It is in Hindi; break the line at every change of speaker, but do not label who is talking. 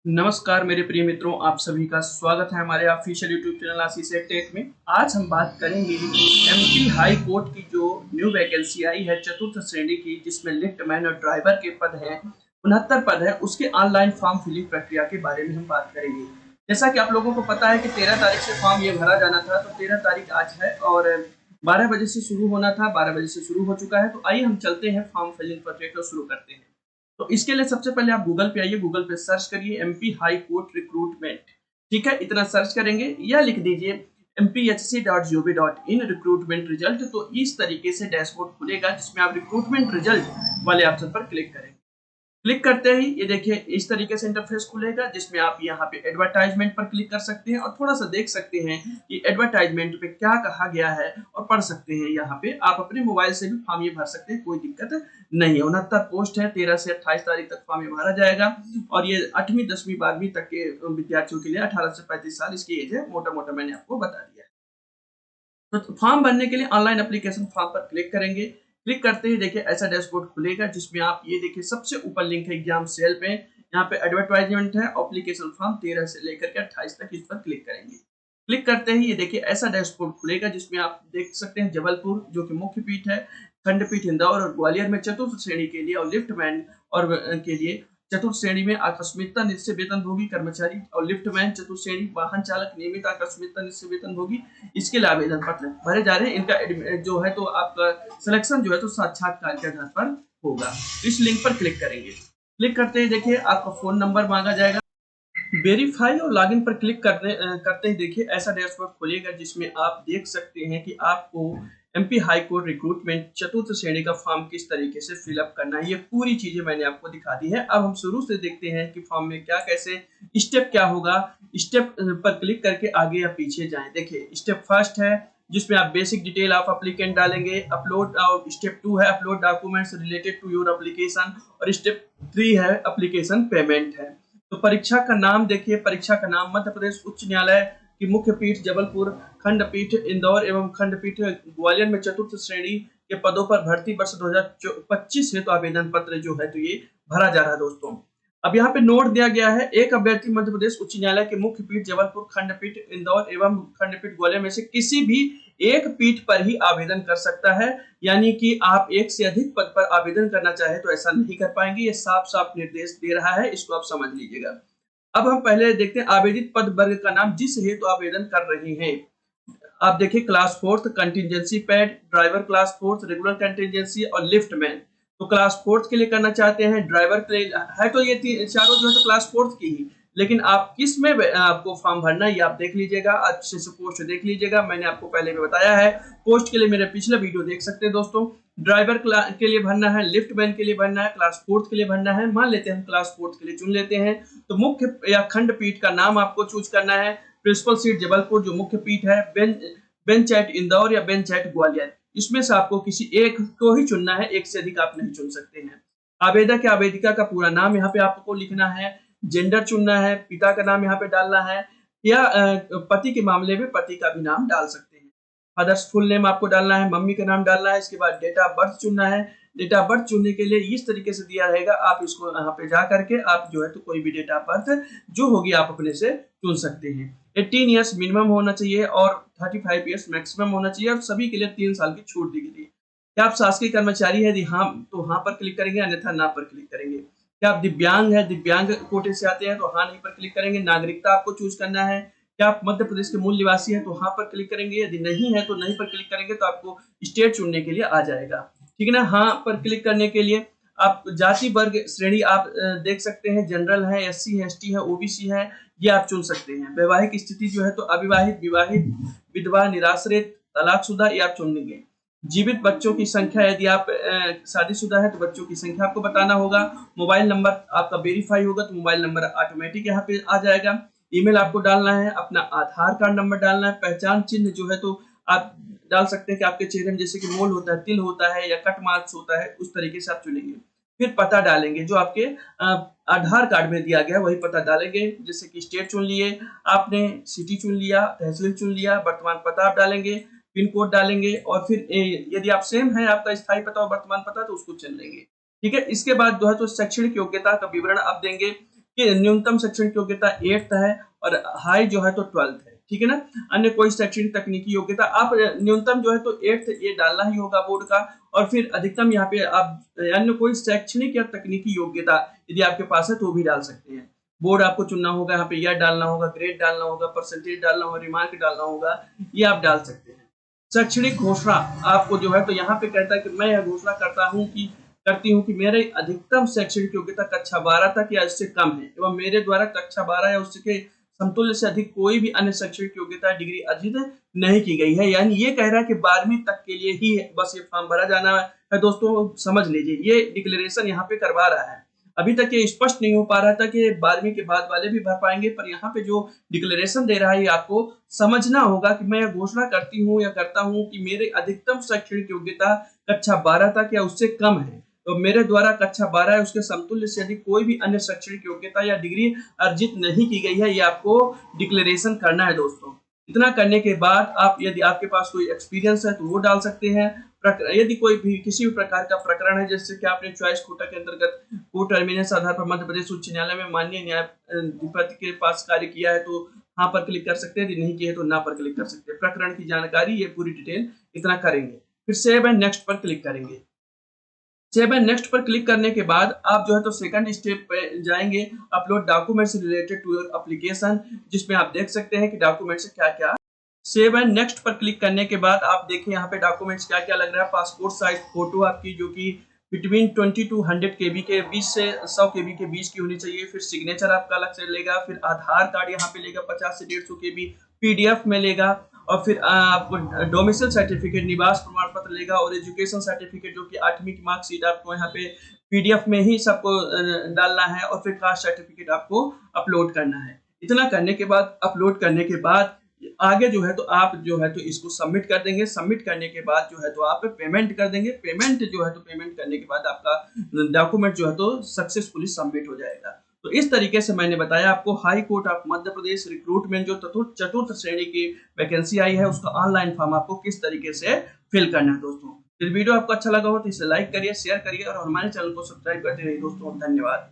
नमस्कार मेरे प्रिय मित्रों, आप सभी का स्वागत है हमारे ऑफिशियल यूट्यूब चैनल आशीष टेक में। आज हम बात करेंगे एमपी हाई कोर्ट की जो न्यू वैकेंसी आई है चतुर्थ श्रेणी की, जिसमें लिफ्टमैन और ड्राइवर के पद हैं, 69 पद है, उसके ऑनलाइन फॉर्म फिलिंग प्रक्रिया के बारे में हम बात करेंगे। जैसा कि आप लोगों को पता है कि 13 तारीख से फॉर्म ये भरा जाना था, तो 13 तारीख आज है और 12 बजे से शुरू होना था, 12 बजे से शुरू हो चुका है। तो आइए हम चलते हैं फॉर्म फिलिंग प्रक्रिया को शुरू करते हैं। तो इसके लिए सबसे पहले आप गूगल पे आइए, गूगल पे सर्च करिए एमपी हाई कोर्ट रिक्रूटमेंट। ठीक है, इतना सर्च करेंगे या लिख दीजिए mpHC.gov.in रिक्रूटमेंट रिजल्ट। तो इस तरीके से डैशबोर्ड खुलेगा जिसमें आप रिक्रूटमेंट रिजल्ट वाले ऑप्शन पर क्लिक करेंगे। क्लिक करते ही ये देखिए इस तरीके से इंटरफेस खुलेगा, जिसमें आप यहाँ पे एडवर्टाइजमेंट पर क्लिक कर सकते हैं और थोड़ा सा देख सकते हैं कि एडवर्टाइजमेंट पे क्या कहा गया है और पढ़ सकते हैं। यहाँ पे आप अपने मोबाइल से भी फॉर्म ये भर सकते हैं, कोई दिक्कत नहीं है। 69 पोस्ट है, 13 से 28 तारीख तक फॉर्म ये भरा जाएगा और ये 8वीं 10वीं 12वीं तक के विद्यार्थियों के लिए 18 से 35 साल इसकी एज है। मोटा मोटा मैंने आपको बता दिया है। तो फॉर्म भरने के लिए ऑनलाइन एप्लीकेशन फॉर्म पर क्लिक करेंगे। क्लिक करते ही देखिए ऐसा डैशबोर्ड खुलेगा, जिसमें आप ये देखिए सबसे ऊपर लिंक है एग्जाम सेल पे, यहाँ पे एडवर्टाइजमेंट है, एप्लीकेशन फॉर्म 13 से लेकर के 28 तक, इस पर क्लिक करेंगे। क्लिक करते ही ये देखिए ऐसा डैशबोर्ड खुलेगा, जिसमें आप देख सकते हैं जबलपुर जो कि मुख्य पीठ है, खंडपीठ इंदौर और ग्वालियर में चतुर्थ श्रेणी के लिए और लिफ्टमैन और के लिए चतुर्थ श्रेणी में आकस्मिकता निश्चित वेतनभोगी कर्मचारी और लिफ्टमैन चतुर्थ श्रेणी वाहन चालक नियमित आकस्मिकता निश्चित वेतनभोगी, इसके लिए आवेदन पत्र भरे जा रहे हैं। इनका जो है तो आपका सिलेक्शन जो है तो साक्षात्कार के आधार पर होगा। इस लिंक पर क्लिक करेंगे। क्लिक करते ही देखिए आपका फोन नंबर मांगा जाएगा। वेरीफाई और लॉगिन पर क्लिक करते ही देखिए ऐसा डैशबोर्ड खुलेगा, जिसमें आप देख सकते हैं कि आपको एमपी हाई कोर्ट रिक्रूटमेंट चतुर्थ श्रेणी का फॉर्म किस तरीके से फिलअप करना है। ये पूरी चीजें मैंने आपको दिखा दी है। अब हम शुरू से देखते हैं कि फॉर्म में क्या कैसे स्टेप क्या होगा। स्टेप पर क्लिक करके आगे या पीछे जाएं। देखिए स्टेप फर्स्ट है, जिसमें आप बेसिक डिटेल ऑफ एप्लीकेंट डालेंगे। अपलोड और स्टेप 2 है upload documents related to your application और स्टेप 3 है एप्लीकेशन पेमेंट है। तो परीक्षा का नाम देखिए, परीक्षा का नाम मध्य प्रदेश उच्च न्यायालय की मुख्य पीठ जबलपुर, खंडपीठ इंदौर एवं खंडपीठ ग्वालियर में चतुर्थ श्रेणी के पदों पर भर्ती वर्ष 2025 हेतु आवेदन पत्र जो है तो ये भरा जा रहा है दोस्तों। अब यहाँ पे नोट दिया गया है, एक अभ्यर्थी मध्य प्रदेश उच्च न्यायालय के मुख्य पीठ जबलपुर, खंडपीठ इंदौर एवं खंडपीठ ग्वालियर में से किसी भी एक पीठ पर ही आवेदन कर सकता है। यानी कि आप एक से अधिक पद पर आवेदन करना चाहे तो ऐसा नहीं कर पाएंगे। ये साफ साफ निर्देश दे रहा है, इसको आप समझ लीजिएगा। अब हम पहले देखते हैं आवेदित पद वर्ग का नाम जिस हेतु आवेदन कर रहे हैं। आप देखिए class fourth contingency pad, driver class fourth, regular contingency और लिफ्टमैन। तो क्लास फोर्थ के लिए करना चाहते हैं, ड्राइवर के लिए है तो ये चारों जो है तो क्लास फोर्थ की ही, लेकिन आप किस में आपको फॉर्म भरना है ये आप देख लीजिएगा, अच्छे से पोस्ट देख लीजिएगा। मैंने आपको पहले भी बताया है, पोस्ट के लिए मेरे पिछले वीडियो देख सकते हैं दोस्तों। ड्राइवर के लिए भरना है, लिफ्टमैन के लिए भरना है, क्लास फोर्थ के लिए भरना है। मान लेते हैं हम क्लास फोर्थ के लिए चुन लेते हैं, तो मुख्य या खंडपीठ का नाम आपको चूज करना है। प्रिंसिपल सीट जबलपुर जो मुख्य पीठ है, बेंच एट इंदौर या बेंच एट ग्वालियर, इसमें से आपको किसी एक को ही चुनना है, एक से अधिक आप नहीं चुन सकते हैं। आवेदक या आवेदिका का पूरा नाम यहाँ पे आपको लिखना है, जेंडर चुनना है, पिता का नाम यहाँ पे डालना है या पति के मामले में पति का भी नाम डाल सकते हैं। फादर्स फुल नेम आपको डालना है, मम्मी का नाम डालना है। इसके बाद डेट ऑफ बर्थ चुनना है। डेट ऑफ बर्थ चुनने के लिए इस तरीके से दिया रहेगा, आप इसको यहाँ पे जा करके आप जो है तो कोई भी डेट ऑफ बर्थ जो होगी आप अपने से चुन सकते हैं। 18 ईयर्स मिनिमम होना चाहिए और 35 ईयर्स मैक्सिमम होना चाहिए और सभी के लिए 3 साल की छूट दी गई है। क्या आप शासकीय कर्मचारी है? यदि हाँ तो हाँ पर क्लिक करेंगे, अन्यथा ना पर क्लिक करेंगे। क्या आप दिव्यांग है, दिव्यांग कोटे से आते हैं तो हाँ नहीं पर क्लिक करेंगे। नागरिकता आपको चूज करना है। क्या आप मध्य प्रदेश के मूल निवासी हैं तो हाँ पर क्लिक करेंगे। यदि नहीं है तो नहीं पर क्लिक करेंगे, तो आपको स्टेट चुनने के लिए आ जाएगा। ठीक है ना। हाँ पर क्लिक करने के लिए आप जाति वर्ग श्रेणी आप देख सकते हैं, जनरल है, एससी है, एसटी है, ओबीसी है, ये आप चुन सकते हैं। वैवाहिक स्थिति जो है तो अविवाहित, विवाहित, विधवा, निराश्रित, तलाकशुदा ये आप चुन लेंगे। जीवित बच्चों की संख्या, यदि आप शादीशुदा है तो बच्चों की संख्या आपको बताना होगा। मोबाइल नंबर आपका वेरीफाई होगा तो मोबाइल नंबर ऑटोमेटिक यहाँ पे आ जाएगा। ईमेल आपको डालना है, अपना आधार कार्ड नंबर डालना है। पहचान चिन्ह जो है तो आप डाल सकते हैं कि आपके चेहरे में जैसे कि मोल होता है, तिल होता है या कट मार्क्स होता है, उस तरीके से आप चुनेंगे। फिर पता डालेंगे जो आपके आधार कार्ड में दिया गया है वही पता डालेंगे। जैसे कि स्टेट चुन लिए आपने, सिटी चुन लिया, तहसील चुन लिया, वर्तमान पता आप डालेंगे, पिन कोड डालेंगे और फिर यदि आप सेम है आपका स्थायी पता और वर्तमान पता तो उसको चुन लेंगे। ठीक है। इसके बाद जो है तो शैक्षणिक योग्यता का विवरण आप देंगे। कि न्यूनतम शैक्षणिक योग्यता 8th है और हाई जो है तो 12th है, ठीक है ना। अन्य कोई शैक्षणिक तकनीकी योग्यता आप न्यूनतम जो है तो 8th ये डालना ही होगा बोर्ड का, और फिर अधिकतम यहाँ पे आप अन्य कोई शैक्षणिक या तकनीकी योग्यता यदि आपके पास है तो भी डाल सकते हैं। बोर्ड आपको चुनना होगा, यहाँ पे ईयर डालना होगा, ग्रेड डालना होगा, परसेंटेज डालना होगा, रिमार्क डालना होगा, ये आप डाल सकते हैं। शैक्षणिक घोषणा आपको जो है तो यहाँ पे कहता है कि मैं यह घोषणा करती हूँ कि मेरे अधिकतम शैक्षणिक योग्यता कक्षा 12 तक या इससे कम है एवं मेरे द्वारा कक्षा 12 या उसके समतुल्य से अधिक कोई भी अन्य शैक्षणिक योग्यता डिग्री अर्जित नहीं की गई है। यानी ये कह रहा है कि 12वीं तक के लिए ही बस ये फॉर्म भरा जाना है दोस्तों, समझ लीजिए ये डिक्लेरेशन यहाँ पे करवा रहा है। अभी तक ये स्पष्ट नहीं हो पा रहा था कि 12वीं के बाद वाले भी भर पाएंगे, पर यहाँ पे जो डिक्लेरेशन दे रहा है ये आपको समझना होगा कि मैं यह घोषणा करती हूँ या करता हूँ कि मेरे अधिकतम शैक्षणिक योग्यता कक्षा 12 तक या उससे कम है, तो मेरे द्वारा कक्षा 12 है उसके समतुल्य से अधिक कोई भी अन्य शैक्षणिक योग्यता या डिग्री अर्जित नहीं की गई है, ये आपको डिक्लेरेशन करना है दोस्तों। इतना करने के बाद आप यदि आपके पास कोई एक्सपीरियंस है तो वो डाल सकते हैं। यदि कोई भी किसी भी प्रकार का प्रकरण है जैसे कि आपने चॉइस कोटा के अंतर्गत को टर्मिनेशन आधार पर मध्य प्रदेश उच्च न्यायालय में माननीय न्यायाधिपति के पास कार्य किया है तो हाँ पर क्लिक कर सकते हैं, यदि नहीं किया है तो ना पर क्लिक कर सकते हैं। प्रकरण की जानकारी ये पूरी डिटेल इतना करेंगे, फिर सेव एंड नेक्स्ट पर क्लिक करेंगे। सेव एंड नेक्स्ट पर क्लिक करने के बाद आप जो है तो सेकंड स्टेप पे जाएंगे, upload documents related to your application, जिसमें आप देख सकते हैं कि डॉक्यूमेंट्स क्या क्या। सेव एंड नेक्स्ट पर क्लिक करने के बाद आप देखिए यहाँ पे डॉक्यूमेंट्स क्या क्या लग रहा है। पासपोर्ट साइज फोटो आपकी जो कि बिटवीन 20 to 100 KB के 20 से 100 KB के बीच की होनी चाहिए। फिर सिग्नेचर आपका अलग से लेगा, फिर आधार कार्ड यहाँ पे लेगा 50 से 150 KB PDF में लेगा, और फिर आपको डोमिसाइल सर्टिफिकेट निवास प्रमाण पत्र लेगा, और एजुकेशन सर्टिफिकेट जो कि 8वीं की मार्कशीट आपको यहाँ पे PDF में ही सबको डालना है, और फिर कास्ट सर्टिफिकेट आपको अपलोड करना है। इतना करने के बाद अपलोड करने के बाद आगे जो है तो आप जो है तो इसको सबमिट कर देंगे। सबमिट करने के बाद जो है तो आप पेमेंट कर देंगे। पेमेंट जो है तो पेमेंट करने के बाद आपका डॉक्यूमेंट जो है तो सक्सेसफुली सबमिट हो जाएगा। तो इस तरीके से मैंने बताया आपको high court of Madhya Pradesh recruitment जो चतुर्थ श्रेणी की वैकेंसी आई है उसका ऑनलाइन फॉर्म आपको किस तरीके से फिल करना है दोस्तों। यदि वीडियो आपको अच्छा लगा हो तो इसे लाइक करिए, शेयर करिए और हमारे चैनल को सब्सक्राइब करते रहिए दोस्तों। धन्यवाद।